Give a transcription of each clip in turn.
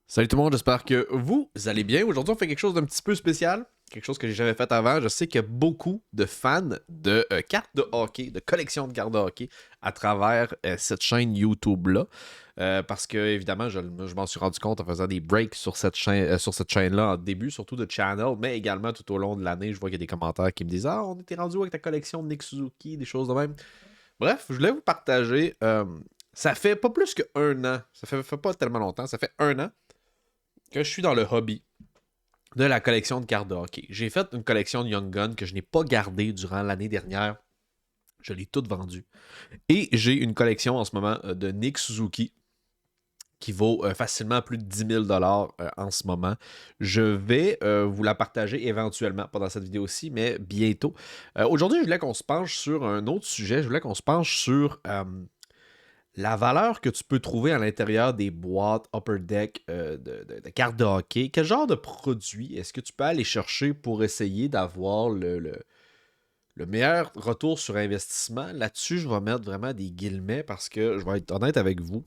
Salut tout le monde, j'espère que vous allez bien. Aujourd'hui, on fait quelque chose d'un petit peu spécial, quelque chose que j'ai jamais fait avant. Je sais qu'il y a beaucoup de fans de cartes de hockey, de collections de cartes de hockey à travers cette chaîne YouTube-là. Parce que, évidemment, je m'en suis rendu compte en faisant des breaks sur cette chaîne-là en début, surtout de channel, mais également tout au long de l'année. Je vois qu'il y a des commentaires qui me disent Ah, on était rendu où avec ta collection de Nick Suzuki, des choses de même. Bref, je voulais vous partager. Ça fait pas plus qu'un an, fait pas tellement longtemps, ça fait un an que je suis dans le hobby de la collection de cartes de hockey. J'ai fait une collection de Young Gun que je n'ai pas gardée durant l'année dernière. Je l'ai toute vendue. Et j'ai une collection en ce moment de Nick Suzuki qui vaut facilement plus de 10 000 en ce moment. Je vais vous la partager éventuellement, pas dans cette vidéo aussi, mais bientôt. Aujourd'hui, je voulais qu'on se penche sur un autre sujet. Je voulais qu'on se penche sur la valeur que tu peux trouver à l'intérieur des boîtes Upper Deck de cartes de hockey. Quel genre de produit est-ce que tu peux aller chercher pour essayer d'avoir le meilleur retour sur investissement? Là-dessus, je vais mettre vraiment des guillemets parce que je vais être honnête avec vous.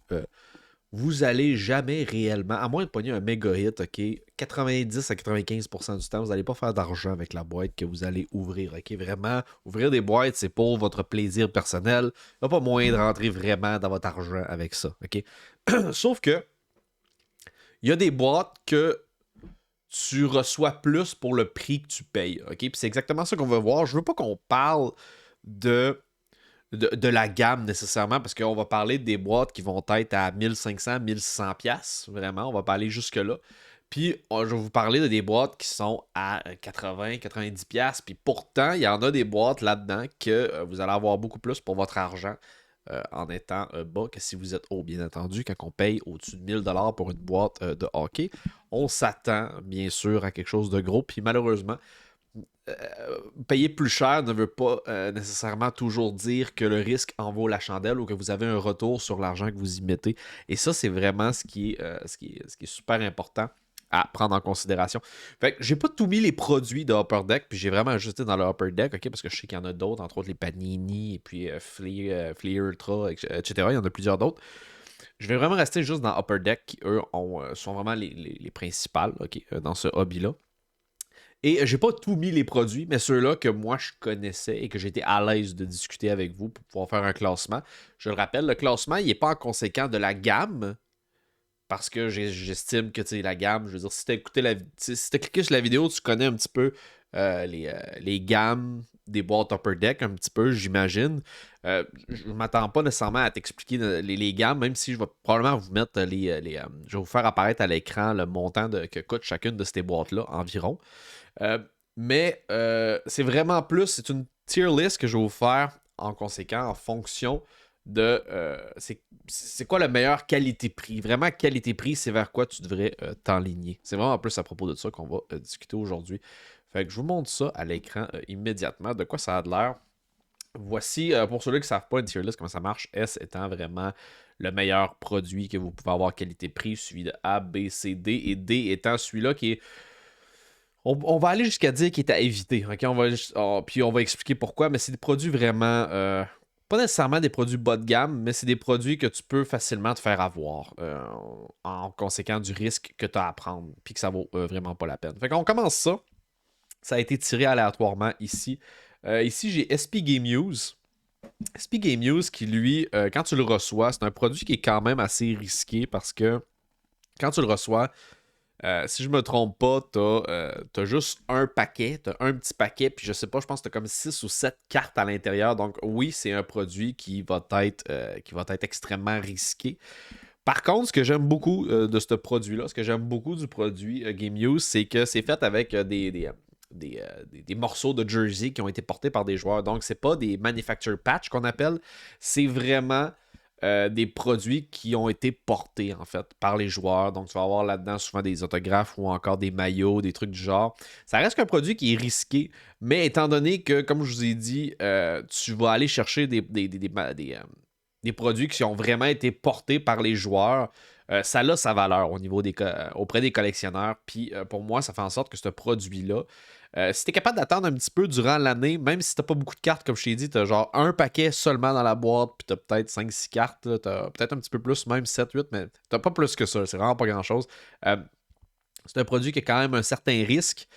Vous allez jamais réellement, à moins de pogner un méga hit, OK, 90 à 95% du temps, vous n'allez pas faire d'argent avec la boîte que vous allez ouvrir, OK? Vraiment, ouvrir des boîtes, c'est pour votre plaisir personnel. Il n'y a pas moyen de rentrer vraiment dans votre argent avec ça, OK? Sauf que, il y a des boîtes que tu reçois plus pour le prix que tu payes, OK? Puis c'est exactement ça qu'on veut voir. Je veux pas qu'on parle de de la gamme nécessairement, parce qu'on va parler des boîtes qui vont être à 1500, 1600 pièces vraiment, on va pas aller jusque-là. Puis, je vais vous parler de des boîtes qui sont à 80, 90 pièces. Puis pourtant, il y en a des boîtes là-dedans que vous allez avoir beaucoup plus pour votre argent en étant bas que si vous êtes haut. Bien entendu, quand on paye au-dessus de 1000$ pour une boîte de hockey, on s'attend bien sûr à quelque chose de gros. Puis malheureusement, payer plus cher ne veut pas nécessairement toujours dire que le risque en vaut la chandelle ou que vous avez un retour sur l'argent que vous y mettez. Et ça, c'est vraiment ce qui est super important à prendre en considération. Fait que j'ai pas tout mis les produits de Upper Deck, puis j'ai vraiment ajusté dans le Upper Deck, ok, parce que je sais qu'il y en a d'autres, entre autres les Panini, et puis Fleer Ultra, etc. Il y en a plusieurs d'autres. Je vais vraiment rester juste dans Upper Deck, qui eux sont vraiment les principales, ok, dans ce hobby-là. Et j'ai pas tout mis les produits, mais ceux-là que moi je connaissais et que j'étais à l'aise de discuter avec vous pour pouvoir faire un classement. Je le rappelle, le classement, il n'est pas en conséquent de la gamme, parce que j'estime que la gamme, je veux dire, si tu écouté si t'as cliqué sur la vidéo, tu connais un petit peu les gammes des boîtes Upper Deck, un petit peu, j'imagine. Je ne m'attends pas nécessairement à t'expliquer les gammes, même si je vais probablement vous mettre je vais vous faire apparaître à l'écran le montant que coûte chacune de ces boîtes-là environ. Euh, mais c'est vraiment plus, c'est une tier list que je vais vous faire en conséquent, en fonction de c'est quoi la meilleure qualité-prix. Vraiment, qualité-prix, c'est vers quoi tu devrais t'enligner. C'est vraiment plus à propos de ça qu'on va discuter aujourd'hui. Fait que je vous montre ça à l'écran immédiatement, de quoi ça a de l'air. Voici, pour ceux-là qui ne savent pas une tier list, comment ça marche, S étant vraiment le meilleur produit que vous pouvez avoir qualité-prix, suivi de A, B, C, D, et D étant celui-là qui est on va aller jusqu'à dire qu'il est à éviter. Ok, puis on va expliquer pourquoi, mais c'est des produits vraiment. Pas nécessairement des produits bas de gamme, mais c'est des produits que tu peux facilement te faire avoir en conséquent du risque que tu as à prendre, puis que ça vaut vraiment pas la peine. Fait qu'on commence ça. Ça a été tiré aléatoirement ici. Ici, j'ai SP Game News. SP Game News qui, lui, quand tu le reçois, c'est un produit qui est quand même assez risqué parce que quand tu le reçois, si je me trompe pas, t'as juste un paquet, t'as un petit paquet, puis je sais pas, je pense que t'as comme 6 ou 7 cartes à l'intérieur. Donc oui, c'est un produit qui va être extrêmement risqué. Par contre, ce que j'aime beaucoup de ce produit-là, ce que j'aime beaucoup du produit Game Use, c'est que c'est fait avec des morceaux de jersey qui ont été portés par des joueurs. Donc, c'est pas des manufacture patch qu'on appelle, c'est vraiment des produits qui ont été portés, en fait, par les joueurs. Donc, tu vas avoir là-dedans souvent des autographes ou encore des maillots, des trucs du genre. Ça reste qu'un produit qui est risqué, mais étant donné que, comme je vous ai dit, tu vas aller chercher des produits qui ont vraiment été portés par les joueurs, ça a sa valeur au niveau auprès des collectionneurs. Puis pour moi, ça fait en sorte que ce produit-là, Si t'es capable d'attendre un petit peu durant l'année, même si t'as pas beaucoup de cartes, comme je t'ai dit, t'as genre un paquet seulement dans la boîte, puis t'as peut-être 5-6 cartes, là, t'as peut-être un petit peu plus, même 7-8, mais t'as pas plus que ça, c'est vraiment pas grand-chose. Euh, c'est un produit qui a quand même un certain risque.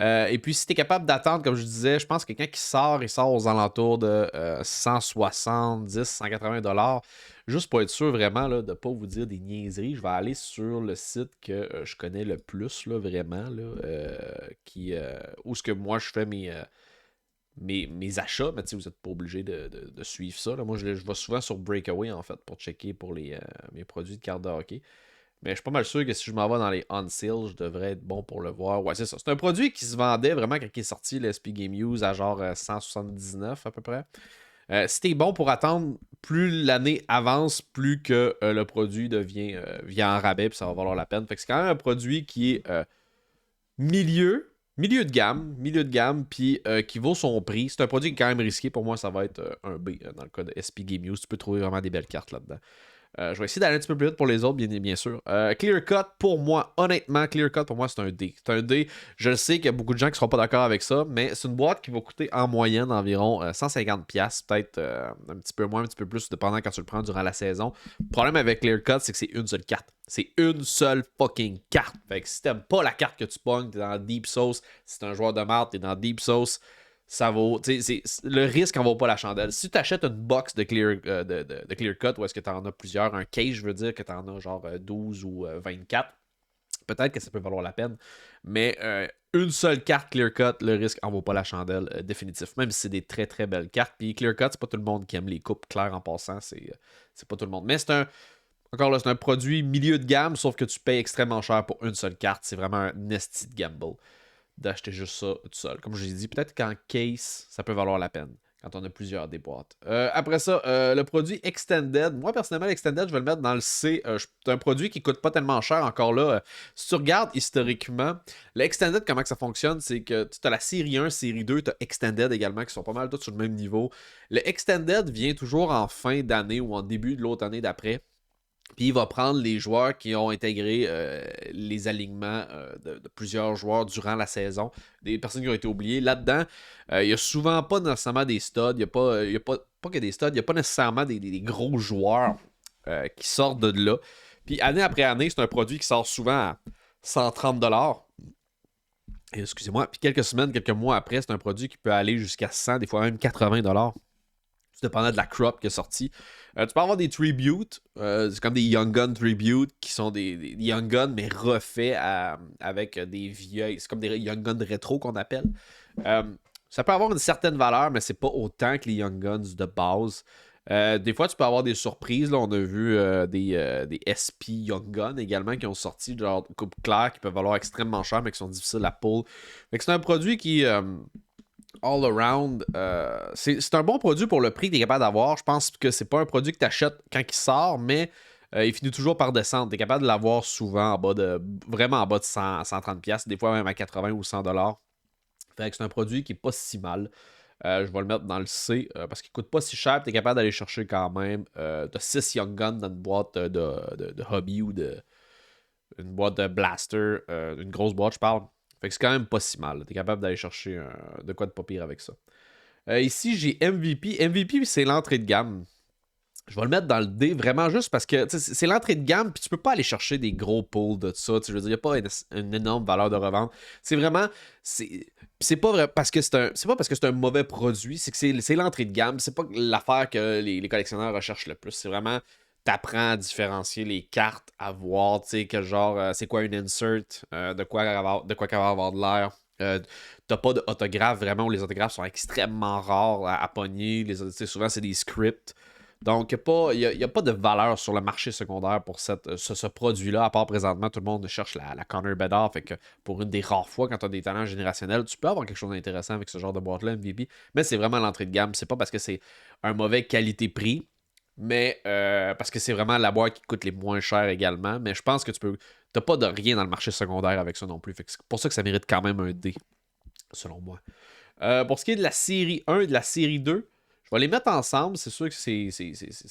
Et puis, si tu es capable d'attendre, comme je disais, je pense que quelqu'un qui sort, il sort aux alentours de 170, 180 $. Juste pour être sûr vraiment là, de ne pas vous dire des niaiseries, je vais aller sur le site que je connais le plus, là, vraiment, là, où ce que moi je fais mes achats, mais tu sais, vous n'êtes pas obligé de suivre ça. Là. Moi, je vais souvent sur Breakaway, en fait, pour checker pour mes produits de cartes de hockey. Mais je suis pas mal sûr que si je m'en vais dans les on sale, je devrais être bon pour le voir. Ouais, c'est ça. C'est un produit qui se vendait vraiment quand il est sorti, le SP Game Use, à genre 179 à peu près. Si t'es bon pour attendre, plus l'année avance, plus que le produit vient en rabais, puis ça va valoir la peine. Fait que c'est quand même un produit qui est milieu de gamme, puis qui vaut son prix. C'est un produit qui est quand même risqué. Pour moi, ça va être un B dans le cas de SP Game Use. Tu peux trouver vraiment des belles cartes là-dedans. Je vais essayer d'aller un petit peu plus vite pour les autres, bien sûr. Clear Cut, pour moi, honnêtement, Clear Cut, pour moi, c'est un D. C'est un D. Je le sais qu'il y a beaucoup de gens qui ne seront pas d'accord avec ça, mais c'est une boîte qui va coûter en moyenne environ 150$, peut-être un petit peu moins, un petit peu plus, dépendant quand tu le prends durant la saison. Le problème avec Clear Cut, c'est que c'est une seule carte. C'est une seule fucking carte. Fait que si t'aimes pas la carte que tu pognes, t'es dans Deep Sauce. Si t'es un joueur de marde, t'es dans Deep Sauce. Ça vaut. Le risque en vaut pas la chandelle. Si tu achètes une box de Clear Cut, ou est-ce que tu en as plusieurs, un case, je veux dire, que tu en as genre 12 ou 24, peut-être que ça peut valoir la peine. Mais une seule carte Clear Cut, le risque en vaut pas la chandelle, définitif. Même si c'est des très très belles cartes. Puis Clear Cut, c'est pas tout le monde qui aime les coupes claires en passant. C'est pas tout le monde. Mais encore là, c'est un produit milieu de gamme, sauf que tu payes extrêmement cher pour une seule carte. C'est vraiment un nesty de gamble d'acheter juste ça tout seul. Comme je l'ai dit, peut-être qu'en case, ça peut valoir la peine quand on a plusieurs des boîtes. Après ça, le produit Extended. Moi, personnellement, l'Extended, je vais le mettre dans le C. C'est un produit qui coûte pas tellement cher encore là. Si tu regardes historiquement, l'Extended, comment que ça fonctionne, c'est que tu as la série 1, série 2, tu as Extended également, qui sont pas mal tous sur le même niveau. Le Extended vient toujours en fin d'année ou en début de l'autre année d'après. Puis il va prendre les joueurs qui ont intégré les alignements de plusieurs joueurs durant la saison, des personnes qui ont été oubliées. Là-dedans, il n'y a souvent pas nécessairement des studs, il n'y a pas que des studs, il n'y a pas nécessairement des gros joueurs qui sortent de là. Puis année après année, c'est un produit qui sort souvent à 130$. Excusez-moi. Puis quelques semaines, quelques mois après, c'est un produit qui peut aller jusqu'à 100, des fois même 80$. Tout dépendant de la crop qui est sortie. Tu peux avoir des tributes, c'est comme des Young Gun tributes qui sont des Young Gun mais refaits avec des vieilles. C'est comme des Young Guns rétro qu'on appelle. Ça peut avoir une certaine valeur, mais c'est pas autant que les Young Guns de base. Des fois, tu peux avoir des surprises. Là, on a vu des SP Young Gun également qui ont sorti, genre coupe claire, qui peuvent valoir extrêmement cher, mais qui sont difficiles à pull. C'est un produit qui. All around, c'est un bon produit pour le prix que tu es capable d'avoir. Je pense que c'est pas un produit que tu achètes quand il sort, mais il finit toujours par descendre. Tu es capable de l'avoir souvent vraiment en bas de 130$, des fois même à 80 ou 100$. Fait que c'est un produit qui est pas si mal. Je vais le mettre dans le C parce qu'il coûte pas si cher. Tu es capable d'aller chercher quand même. Tu as 6 Young Guns dans une boîte de hobby ou une boîte de blaster, une grosse boîte, je parle. Fait que c'est quand même pas si mal. T'es capable d'aller chercher de quoi de pas pire avec ça. Ici, j'ai MVP. MVP, c'est l'entrée de gamme. Je vais le mettre dans le D, vraiment juste parce que c'est l'entrée de gamme, puis tu peux pas aller chercher des gros pools de ça. Je veux dire, il n'y a pas une énorme valeur de revente. C'est vraiment. C'est pas vrai parce que c'est pas parce que c'est un mauvais produit, c'est que c'est l'entrée de gamme. C'est pas l'affaire que les collectionneurs recherchent le plus. C'est vraiment. T'apprends à différencier les cartes, à voir, tu sais, que genre, c'est quoi une insert, de quoi qu'elle va avoir de l'air. T'as pas d'autographe vraiment, où les autographes sont extrêmement rares à pogner. Souvent, c'est des scripts. Donc, il n'y a pas de valeur sur le marché secondaire pour ce produit-là, à part présentement, tout le monde cherche la Connor Bedard. Fait que pour une des rares fois, quand tu as des talents générationnels, tu peux avoir quelque chose d'intéressant avec ce genre de boîte-là, MVP. Mais c'est vraiment l'entrée de gamme. C'est pas parce que c'est un mauvais qualité-prix, mais parce que c'est vraiment la boîte qui coûte les moins cher également. Mais je pense que t'as pas de rien dans le marché secondaire avec ça non plus. Fait que c'est pour ça que ça mérite quand même un D, selon moi. Pour ce qui est de la série 1 et de la série 2, Je vais les mettre ensemble. C'est sûr que c'est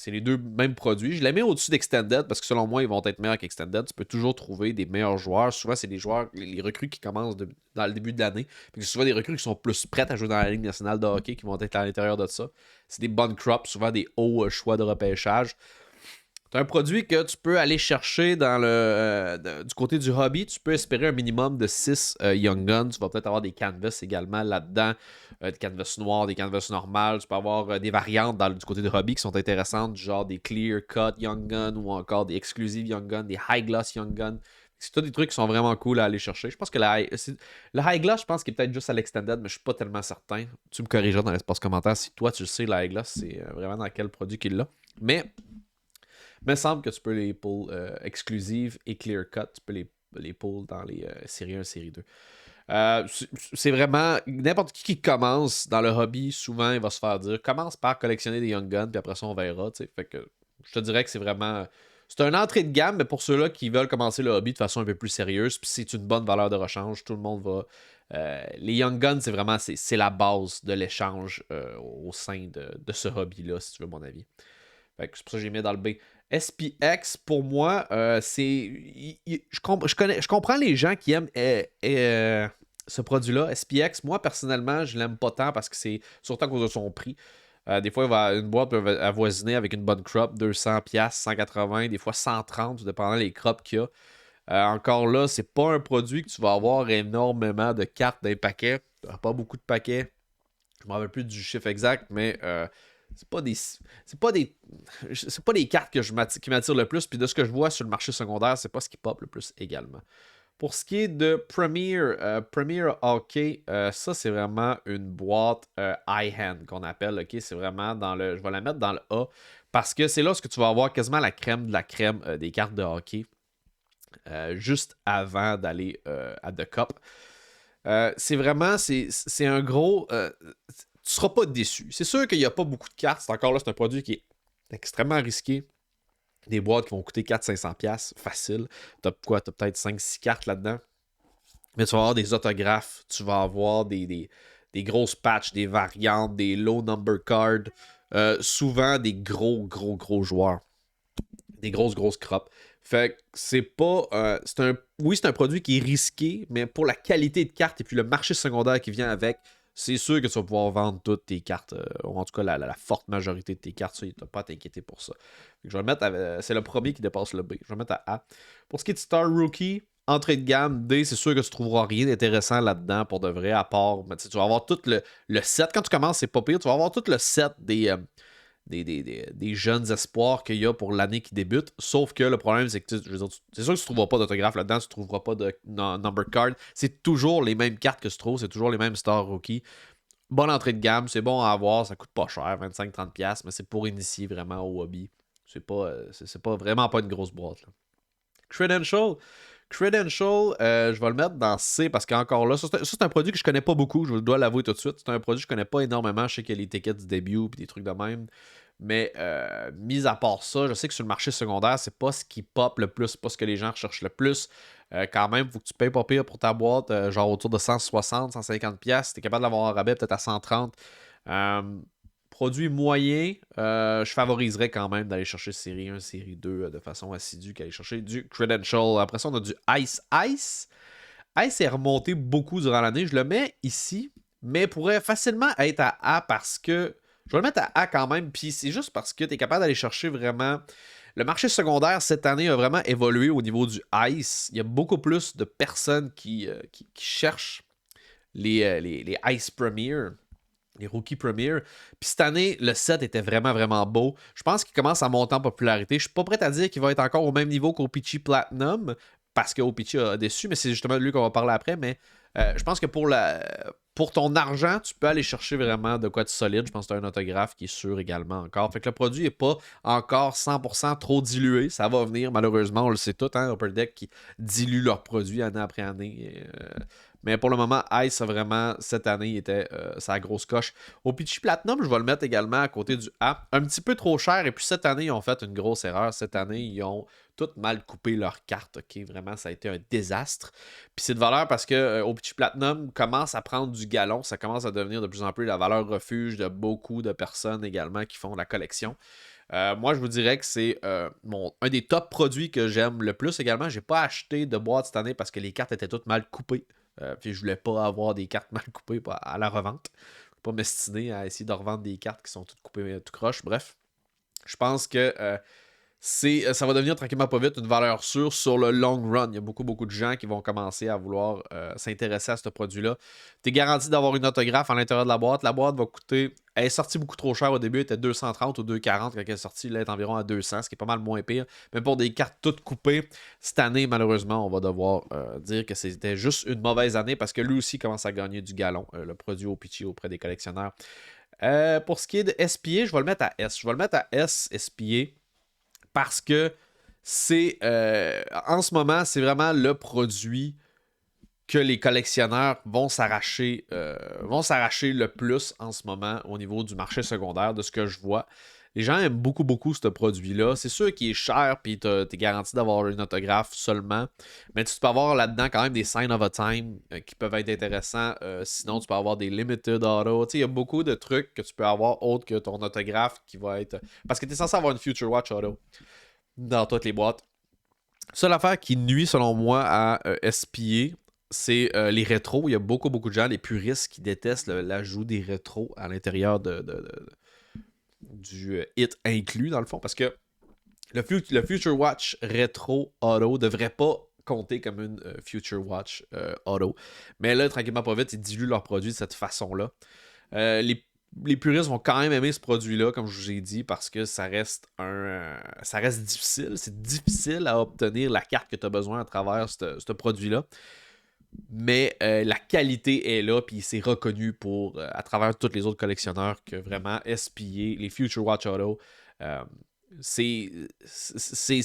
les deux mêmes produits. Je les mets au-dessus d'Extended parce que selon moi, ils vont être meilleurs qu'Extended. Tu peux toujours trouver des meilleurs joueurs. Souvent, c'est des joueurs, les recrues qui commencent dans le début de l'année. Puis c'est souvent des recrues qui sont plus prêtes à jouer dans la Ligue nationale de hockey qui vont être à l'intérieur de ça. C'est des bonnes crops, souvent des hauts choix de repêchage. C'est un produit que tu peux aller chercher du côté du hobby. Tu peux espérer un minimum de 6 Young Guns. Tu vas peut-être avoir des canvas également là-dedans. Des canvas noirs, des canvas normales. Tu peux avoir des variantes du côté du hobby qui sont intéressantes, du genre des clear cut Young Guns ou encore des exclusives Young Guns, des high gloss Young Guns. C'est tous des trucs qui sont vraiment cool à aller chercher. Je pense que le high gloss, je pense qu'il est peut-être juste à l'extended, mais je suis pas tellement certain. Tu me corrigeras dans l'espace commentaire si toi tu le sais, le high gloss, c'est vraiment dans quel produit qu'il l'a. Mais il me semble que tu peux les pull exclusives et clear cut. Tu peux les pull dans les séries 1, série 2. C'est vraiment n'importe qui commence dans le hobby, souvent il va se faire dire commence par collectionner des Young Guns, puis après ça on verra. T'sais. Fait que je te dirais que c'est vraiment. C'est un entrée de gamme, mais pour ceux-là qui veulent commencer le hobby de façon un peu plus sérieuse, puis c'est une bonne valeur de rechange, tout le monde va. Les Young Guns, c'est vraiment c'est la base de l'échange au sein de ce hobby-là, si tu veux mon avis. Fait que c'est pour ça que j'ai mis dans le B. SPX, pour moi, c'est. Je comprends les gens qui aiment ce produit-là. SPX, moi, personnellement, je l'aime pas tant parce que c'est surtout à cause de son prix. Des fois, une boîte peut avoisiner avec une bonne crop 200$, 180$, des fois 130$, tout dépendant des crops qu'il y a. Encore là, c'est pas un produit que tu vas avoir énormément de cartes d'un paquet. Tu n'as pas beaucoup de paquets. Je ne me rappelle plus du chiffre exact, mais c'est pas des cartes qui m'attirent le plus. Puis de ce que je vois sur le marché secondaire, c'est pas ce qui pop le plus également. Pour ce qui est de Premier Hockey, ça c'est vraiment une boîte high-hand qu'on appelle. Ok, c'est vraiment je vais la mettre dans le A parce que c'est là ce que tu vas avoir quasiment la crème de la crème des cartes de hockey juste avant d'aller à The Cup. C'est vraiment, c'est un gros. Tu seras pas déçu. C'est sûr qu'il n'y a pas beaucoup de cartes. C'est encore là, c'est un produit qui est extrêmement risqué. Des boîtes qui vont coûter 400-500$ facile. T'as peut-être 5-6 cartes là-dedans. Mais tu vas avoir des autographes, tu vas avoir des grosses patchs, des variantes, des low number cards. Souvent des gros joueurs. Des grosses crops. Fait que c'est pas. Oui, c'est un produit qui est risqué, mais pour la qualité de carte et puis le marché secondaire qui vient avec, c'est sûr que tu vas pouvoir vendre toutes tes cartes. Ou en tout cas, la forte majorité de tes cartes. Ça, tu n'as pas à t'inquiéter pour ça. Je vais le mettre c'est le premier qui dépasse le B. Je vais le mettre à A. Pour ce qui est de Star Rookie, entrée de gamme, D, c'est sûr que tu trouveras rien d'intéressant là-dedans pour de vrai, à part. Tu vas avoir tout le set. Quand tu commences, c'est pas pire. Tu vas avoir tout le set des jeunes espoirs qu'il y a pour l'année qui débute. Sauf que le problème, c'est que c'est sûr que tu ne trouveras pas d'autographe là-dedans, tu ne trouveras pas de number card. C'est toujours les mêmes cartes que tu trouves, c'est toujours les mêmes Star Rookie. Bonne entrée de gamme, c'est bon à avoir, ça coûte pas cher, 25-30$, mais c'est pour initier vraiment au hobby. C'est pas vraiment pas une grosse boîte. Là. Credential, je vais le mettre dans C parce qu'encore là, ça c'est un produit que je connais pas beaucoup, je dois l'avouer tout de suite. C'est un produit que je connais pas énormément. Je sais qu'il y a les tickets du début et des trucs de même. Mais mis à part ça, je sais que sur le marché secondaire, c'est pas ce qui pop le plus, c'est pas ce que les gens recherchent le plus. Quand même, il faut que tu payes pas pire pour ta boîte, genre autour de 160, 150$. Tu es capable d'avoir un rabais peut-être à 130$. Produit moyen, je favoriserais quand même d'aller chercher série 1, série 2 de façon assidue qu'aller chercher du Credential. Après ça, on a du Ice. Ice est remonté beaucoup durant l'année. Je le mets ici, mais pourrait facilement être à A parce que. Je vais le mettre à A quand même, puis c'est juste parce que tu es capable d'aller chercher vraiment. Le marché secondaire cette année a vraiment évolué au niveau du Ice. Il y a beaucoup plus de personnes qui cherchent les Ice Premier. Les Rookie Premier. Puis cette année, le set était vraiment beau. Je pense qu'il commence à monter en popularité. Je suis pas prêt à dire qu'il va être encore au même niveau qu'O-Pee-Chee Platinum, parce qu'O-Pee-Chee a déçu, mais c'est justement de lui qu'on va parler après. Mais je pense que pour ton argent, tu peux aller chercher vraiment de quoi de solide. Je pense que tu as un autographe qui est sûr également encore. Fait que le produit n'est pas encore 100% trop dilué. Ça va venir, malheureusement, on le sait tout, hein, Upper Deck qui dilue leurs produits année après année. Mais pour le moment, Ice a vraiment, cette année, il était sa grosse coche. O-Pee-Chee Platinum, je vais le mettre également à côté du A. Un petit peu trop cher. Et puis cette année, ils ont fait une grosse erreur. Cette année, ils ont tout mal coupé leurs cartes. Ok, vraiment, ça a été un désastre. Puis c'est de valeur parce que O-Pee-Chee Platinum commence à prendre du galon. Ça commence à devenir de plus en plus la valeur refuge de beaucoup de personnes également qui font la collection. Moi, je vous dirais que c'est un des top produits que j'aime le plus également. J'ai pas acheté de boîte cette année parce que les cartes étaient toutes mal coupées. Puis je voulais pas avoir des cartes mal coupées à la revente. Je vais pas m'estiner à essayer de revendre des cartes qui sont toutes coupées tout croche. Bref, je pense que ça va devenir tranquillement pas vite une valeur sûre sur le long run. Il y a beaucoup de gens qui vont commencer à vouloir s'intéresser à ce produit-là. Tu es garanti d'avoir une autographe à l'intérieur de la boîte. La boîte va coûter... Elle est sortie beaucoup trop cher au début. Elle était 230 ou 240 quand elle est sortie. Là, elle est environ à 200, ce qui est pas mal moins pire. Mais pour des cartes toutes coupées, cette année, malheureusement, on va devoir dire que c'était juste une mauvaise année parce que lui aussi commence à gagner du galon, le produit O-Pee-Chee auprès des collectionneurs. Pour ce qui est de SPA, je vais le mettre à S. Je vais le mettre à S, SPA. Parce que c'est en ce moment, c'est vraiment le produit que les collectionneurs vont s'arracher le plus en ce moment au niveau du marché secondaire, de ce que je vois. Les gens aiment beaucoup ce produit-là. C'est sûr qu'il est cher et tu es garanti d'avoir une autographe seulement. Mais tu peux avoir là-dedans quand même des sign of a time qui peuvent être intéressants. Sinon, tu peux avoir des limited auto. Il y a beaucoup de trucs que tu peux avoir autre que ton autographe qui va être... Parce que tu es censé avoir une Future Watch auto dans toutes les boîtes. Seule affaire qui nuit, selon moi, à SPA, c'est les rétros. Il y a beaucoup de gens, les puristes, qui détestent l'ajout des rétros à l'intérieur du hit inclus, dans le fond, parce que le Future Watch Retro Auto devrait pas compter comme une Future Watch Auto. Mais là, tranquillement pas vite, ils diluent leurs produits de cette façon-là. Les puristes vont quand même aimer ce produit-là, comme je vous ai dit, parce que ça reste difficile. C'est difficile à obtenir la carte que tu as besoin à travers ce produit-là. Mais la qualité est là, puis c'est reconnu à travers tous les autres collectionneurs que vraiment SPA, les Future Watch Auto, c'est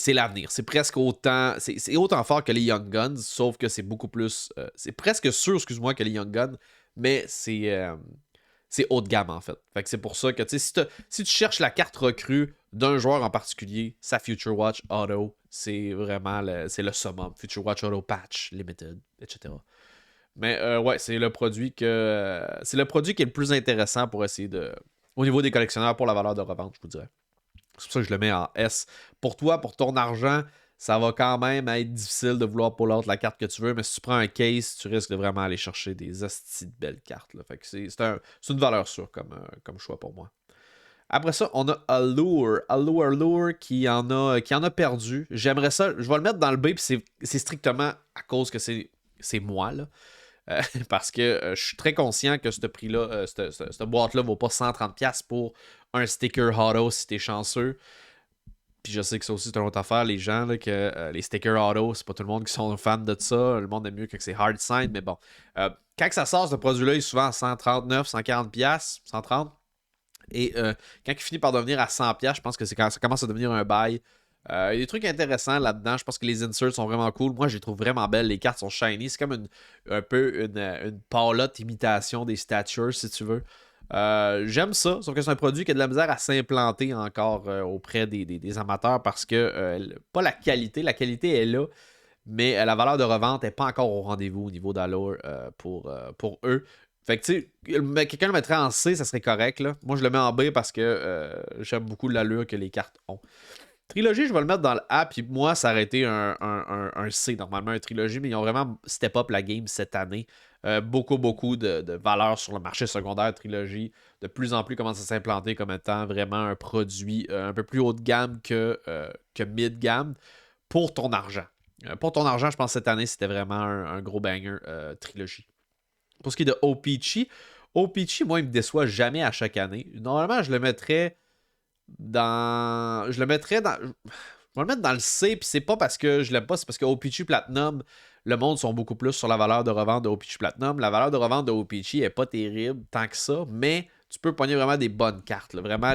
l'avenir. C'est presque autant. C'est autant fort que les Young Guns, sauf que c'est beaucoup plus. C'est presque sûr, excuse-moi, que les Young Guns, mais c'est haut de gamme en fait. Fait que c'est pour ça que si tu cherches la carte recrue d'un joueur en particulier, sa Future Watch Auto, c'est vraiment c'est le summum. Future Watch Auto Patch, Limited, etc. Mais ouais, c'est le produit qui est le plus intéressant pour essayer au niveau des collectionneurs pour la valeur de revente, je vous dirais. C'est pour ça que je le mets en S. Pour toi, pour ton argent, ça va quand même être difficile de vouloir pull out la carte que tu veux, mais si tu prends un case, tu risques de vraiment aller chercher des hosties de belles cartes. Là. Fait que c'est une valeur sûre comme choix pour moi. Après ça, on a Allure qui en a perdu. J'aimerais ça, je vais le mettre dans le B, puis c'est strictement à cause que c'est moi, là. Parce que je suis très conscient que ce prix-là, cette boîte-là vaut pas 130$ pour un sticker auto si t'es chanceux. Puis je sais que ça aussi c'est une autre affaire, les gens, là, que les stickers auto, c'est pas tout le monde qui sont fans de ça. Le monde aime mieux que c'est hard sign, mais bon. Quand ça sort, ce produit-là il est souvent à 139, 140$, 130$. Et quand il finit par devenir à 100$, je pense que c'est quand ça commence à devenir un bail. Il y a des trucs intéressants là-dedans. Je pense que les inserts sont vraiment cool. Moi, je les trouve vraiment belles. Les cartes sont shiny. C'est comme un peu une palotte imitation des statures, si tu veux. J'aime ça, sauf que c'est un produit qui a de la misère à s'implanter encore auprès des amateurs parce que, pas la qualité est là, mais la valeur de revente n'est pas encore au rendez-vous au niveau d'Allure pour eux. Fait que tu sais, quelqu'un le mettrait en C, ça serait correct. Là. Moi, je le mets en B parce que j'aime beaucoup l'allure que les cartes ont. Trilogie, je vais le mettre dans le A, puis moi, ça aurait été un C, normalement, un trilogie, mais ils ont vraiment step up la game cette année. Beaucoup de valeur sur le marché secondaire trilogie. De plus en plus, commence à s'implanter comme étant vraiment un produit un peu plus haut de gamme que mid-gamme pour ton argent. Pour ton argent, je pense que cette année, c'était vraiment un gros banger trilogie. Pour ce qui est de O-Pee-Chee, moi, il me déçoit jamais à chaque année. Normalement, je le mettrais dans. Je vais le mettre dans le C, puis c'est pas parce que je l'aime pas, c'est parce que O-Pee-Chee Platinum, le monde sont beaucoup plus sur la valeur de revente de O-Pee-Chee Platinum. La valeur de revente de O-Pee-Chee est pas terrible tant que ça, mais tu peux pogner vraiment des bonnes cartes. Là. Vraiment,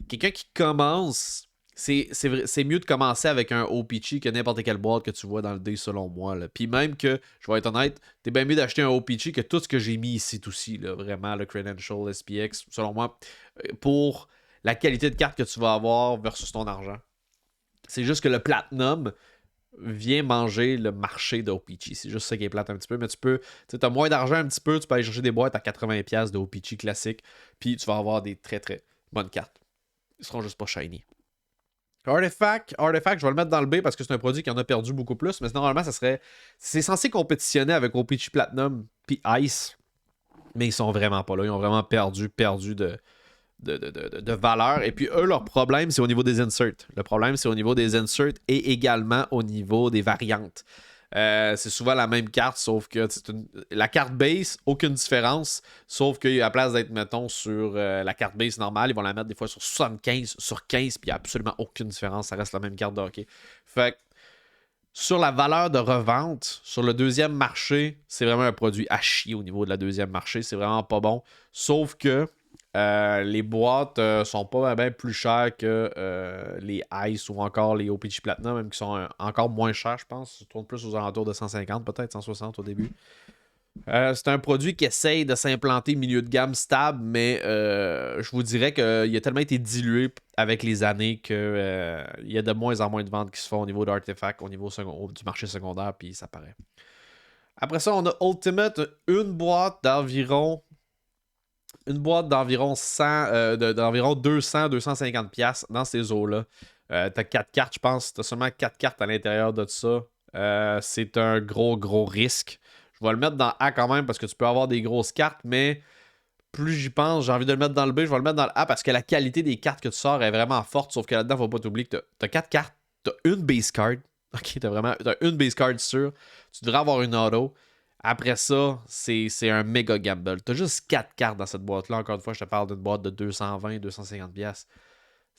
quelqu'un qui commence, c'est mieux de commencer avec un OPC que n'importe quelle boîte que tu vois dans le dé, selon moi. Là. Puis même que, je vais être honnête, t'es bien mieux d'acheter un OPC que tout ce que j'ai mis ici aussi. Là, vraiment, le Credential, SPX, selon moi, pour la qualité de carte que tu vas avoir versus ton argent. C'est juste que le Platinum vient manger le marché de OPC. C'est juste ça qui est plate un petit peu. Mais tu as moins d'argent un petit peu, tu peux aller chercher des boîtes à 80$ de OPC classique. Puis tu vas avoir des très très bonnes cartes. Ils seront juste pas shiny. Artifact, je vais le mettre dans le B parce que c'est un produit qui en a perdu beaucoup plus. Mais normalement, c'est censé compétitionner avec OPC Platinum puis Ice. Mais ils sont vraiment pas là. Ils ont vraiment perdu de valeur. Et puis eux, leur problème, c'est au niveau des inserts. Le problème, c'est au niveau des inserts et également au niveau des variantes. C'est souvent la même carte, sauf que la carte base, aucune différence, sauf qu'à la place d'être, mettons, sur la carte base normale, ils vont la mettre des fois sur 75, sur 15, puis il n'y a absolument aucune différence, ça reste la même carte de hockey. Fait que, sur la valeur de revente, sur le deuxième marché, c'est vraiment un produit à chier au niveau de la deuxième marché, c'est vraiment pas bon, sauf que les boîtes sont pas bien plus chères que les Ice ou encore les OPG Platinum, même qui sont encore moins chers, je pense. Ça tourne plus aux alentours de 150, peut-être 160 au début. C'est un produit qui essaye de s'implanter milieu de gamme stable, mais je vous dirais qu'il a tellement été dilué avec les années qu'il y a de moins en moins de ventes qui se font au niveau d'Artefact, au niveau du marché secondaire, puis ça paraît. Après ça, on a Ultimate, une boîte d'environ 100, d'environ 200-250$ dans ces eaux-là. T'as 4 cartes, je pense. T'as seulement 4 cartes à l'intérieur de ça. C'est un gros risque. Je vais le mettre dans A quand même parce que tu peux avoir des grosses cartes, mais plus j'y pense, j'ai envie de le mettre dans le B, je vais le mettre dans le A parce que la qualité des cartes que tu sors est vraiment forte, sauf que là-dedans, faut pas t'oublier que t'as 4 cartes, t'as une base card. Ok, t'as une base card sûre. Tu devrais avoir une auto. Après ça, c'est un méga gamble. T'as juste 4 cartes dans cette boîte-là. Encore une fois, je te parle d'une boîte de 220-250$.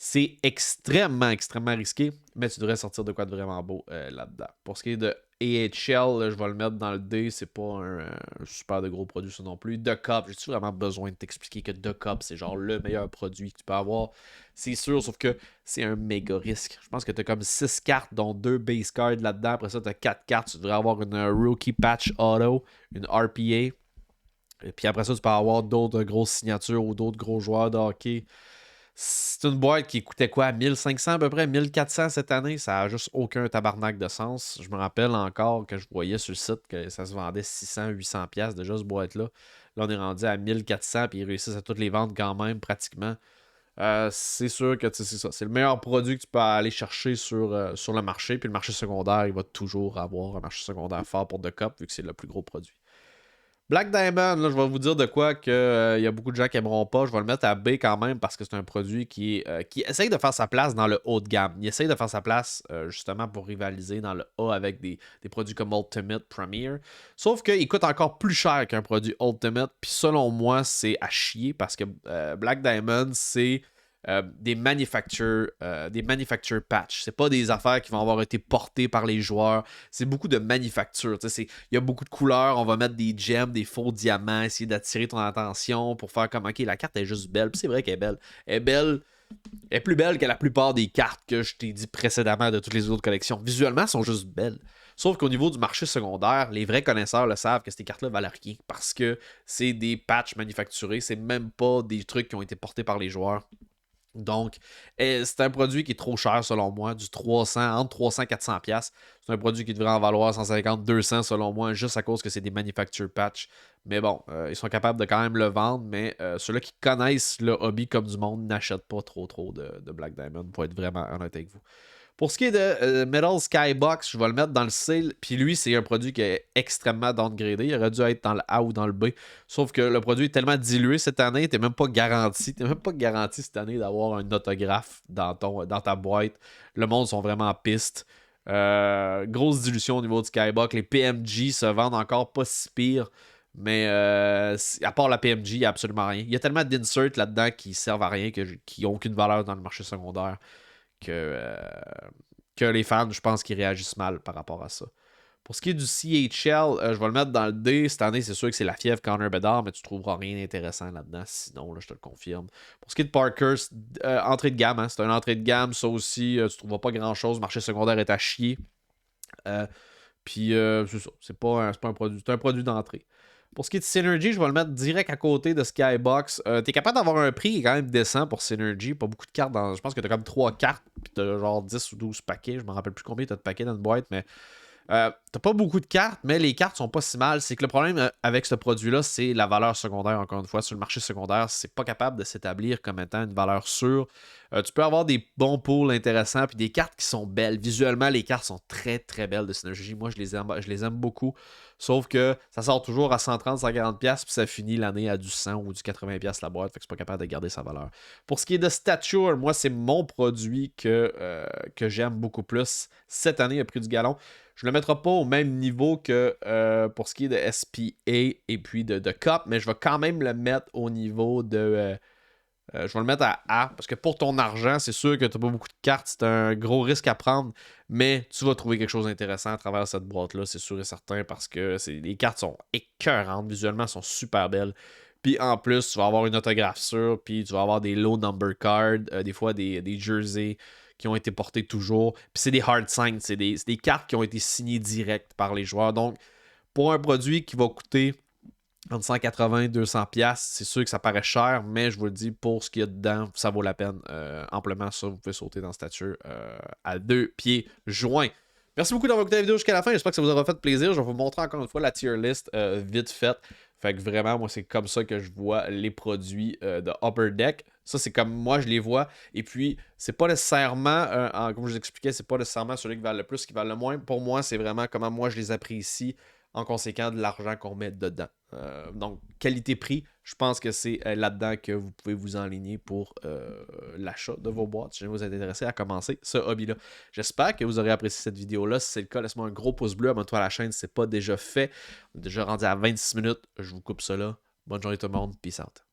C'est extrêmement risqué, mais tu devrais sortir de quoi de vraiment beau là-dedans. Pour ce qui est de AHL, là, je vais le mettre dans le D, c'est pas un super de gros produit ça non plus. The Cup, j'ai-tu vraiment besoin de t'expliquer que The Cup, c'est genre le meilleur produit que tu peux avoir? C'est sûr, sauf que c'est un méga risque. Je pense que tu as comme 6 cartes, dont 2 base cards là-dedans. Après ça, tu as 4 cartes. Tu devrais avoir une Rookie Patch Auto, une RPA. Et puis après ça, tu peux avoir d'autres grosses signatures ou d'autres gros joueurs de hockey. C'est une boîte qui coûtait quoi? 1500 à peu près, 1400 cette année. Ça n'a juste aucun tabarnak de sens. Je me rappelle encore que je voyais sur le site que ça se vendait 600-800$ déjà cette boîte-là. Là, on est rendu à 1400 puis ils réussissent à toutes les vendre quand même pratiquement. C'est sûr que c'est ça. C'est le meilleur produit que tu peux aller chercher sur le marché. Puis le marché secondaire, il va toujours avoir un marché secondaire fort pour The Cup vu que c'est le plus gros produit. Black Diamond, là, je vais vous dire de quoi qu'il y a beaucoup de gens qui aimeront pas. Je vais le mettre à B quand même parce que c'est un produit qui essaye de faire sa place dans le haut de gamme. Il essaye de faire sa place justement pour rivaliser dans le A avec des produits comme Ultimate Premier. Sauf qu'il coûte encore plus cher qu'un produit Ultimate. Puis selon moi, c'est à chier parce que Black Diamond, c'est des manufacture patch. C'est pas des affaires qui vont avoir été portées par les joueurs. C'est beaucoup de manufacture. Il y a beaucoup de couleurs. On va mettre des gems, des faux diamants, essayer d'attirer ton attention pour faire comme ok, la carte est juste belle. Puis c'est vrai qu'elle est belle. Elle est belle. Elle est plus belle que la plupart des cartes que je t'ai dit précédemment de toutes les autres collections. Visuellement, elles sont juste belles. Sauf qu'au niveau du marché secondaire, les vrais connaisseurs le savent que ces cartes-là valent rien parce que c'est des patchs manufacturés. C'est même pas des trucs qui ont été portés par les joueurs. Donc, c'est un produit qui est trop cher selon moi, du 300, entre 300 et 400$. C'est un produit qui devrait en valoir 150, 200 selon moi, juste à cause que c'est des manufacture patch. Mais bon, ils sont capables de quand même le vendre, mais ceux-là qui connaissent le hobby comme du monde n'achètent pas trop de Black Diamond, pour être vraiment honnête avec vous. Pour ce qui est de Metal Skybox, je vais le mettre dans le C. Puis lui, c'est un produit qui est extrêmement downgradé. Il aurait dû être dans le A ou dans le B. Sauf que le produit est tellement dilué cette année, t'es même pas garanti. T'es même pas garanti cette année d'avoir un autographe dans ta boîte. Le monde sont vraiment en piste. Grosse dilution au niveau du Skybox. Les PMG se vendent encore pas si pire. Mais à part la PMG, il n'y a absolument rien. Il y a tellement d'inserts là-dedans qui servent à rien, qui n'ont aucune valeur dans le marché secondaire. Que les fans, je pense qu'ils réagissent mal par rapport à ça. Pour ce qui est du CHL, je vais le mettre dans le D. Cette année, c'est sûr que c'est la fièvre Connor Bedard, mais tu trouveras rien d'intéressant là-dedans. Sinon, là, je te le confirme. Pour ce qui est de Parker, entrée de gamme. Hein, c'est une entrée de gamme. Ça aussi, tu ne trouveras pas grand-chose. Le marché secondaire est à chier. Puis, c'est ça. C'est pas un produit. C'est un produit d'entrée. Pour ce qui est de Synergy, je vais le mettre direct à côté de Skybox. T'es capable d'avoir un prix qui est quand même décent pour Synergy. Pas beaucoup de cartes. Je pense que t'as comme 3 cartes. Puis t'as genre 10 ou 12 paquets. Je me rappelle plus combien t'as de paquets dans une boîte. Mais t'as pas beaucoup de cartes, mais les cartes sont pas si mal. C'est que le problème avec ce produit-là, c'est la valeur secondaire, encore une fois. Sur le marché secondaire, c'est pas capable de s'établir comme étant une valeur sûre. Tu peux avoir des bons pools intéressants, puis des cartes qui sont belles. Visuellement, les cartes sont très très belles de Synergy. Moi, je les aime beaucoup. Sauf que ça sort toujours à 130, 140$, puis ça finit l'année à du 100 ou du 80$ la boîte. Fait que c'est pas capable de garder sa valeur. Pour ce qui est de Stature, moi, c'est mon produit que j'aime beaucoup plus. Cette année, il a pris du galon. Je ne le mettrai pas au même niveau que pour ce qui est de SPA et puis de Cup, mais je vais quand même le mettre au niveau de... je vais le mettre à A, parce que pour ton argent, c'est sûr que tu n'as pas beaucoup de cartes, c'est un gros risque à prendre, mais tu vas trouver quelque chose d'intéressant à travers cette boîte-là, c'est sûr et certain, parce que les cartes sont écœurantes, visuellement, elles sont super belles. Puis en plus, tu vas avoir une autographe sûre, puis tu vas avoir des low number cards, des fois des jerseys qui ont été portés toujours. Puis c'est des hard signs, c'est des cartes qui ont été signées direct par les joueurs. Donc, pour un produit qui va coûter entre 180 et 200$, c'est sûr que ça paraît cher, mais je vous le dis, pour ce qu'il y a dedans, ça vaut la peine. Amplement, ça, vous pouvez sauter dans Stature à 2 pieds joints. Merci beaucoup d'avoir écouté la vidéo jusqu'à la fin. J'espère que ça vous aura fait plaisir. Je vais vous montrer encore une fois la tier list vite faite. Fait que vraiment, moi, c'est comme ça que je vois les produits de Upper Deck. Ça, c'est comme moi, je les vois. Et puis, c'est pas nécessairement, comme je vous expliquais, c'est pas nécessairement celui qui valent le plus, qui valent le moins. Pour moi, c'est vraiment comment moi, je les apprécie en conséquent de l'argent qu'on met dedans. Donc, qualité-prix, je pense que c'est là-dedans que vous pouvez vous enligner pour l'achat de vos boîtes. Si vous êtes intéressé à commencer ce hobby-là. J'espère que vous aurez apprécié cette vidéo-là. Si c'est le cas, laisse-moi un gros pouce bleu. Abonne-toi à la chaîne si ce n'est pas déjà fait. On est déjà rendu à 26 minutes. Je vous coupe ça là. Bonne journée tout le monde. Peace out.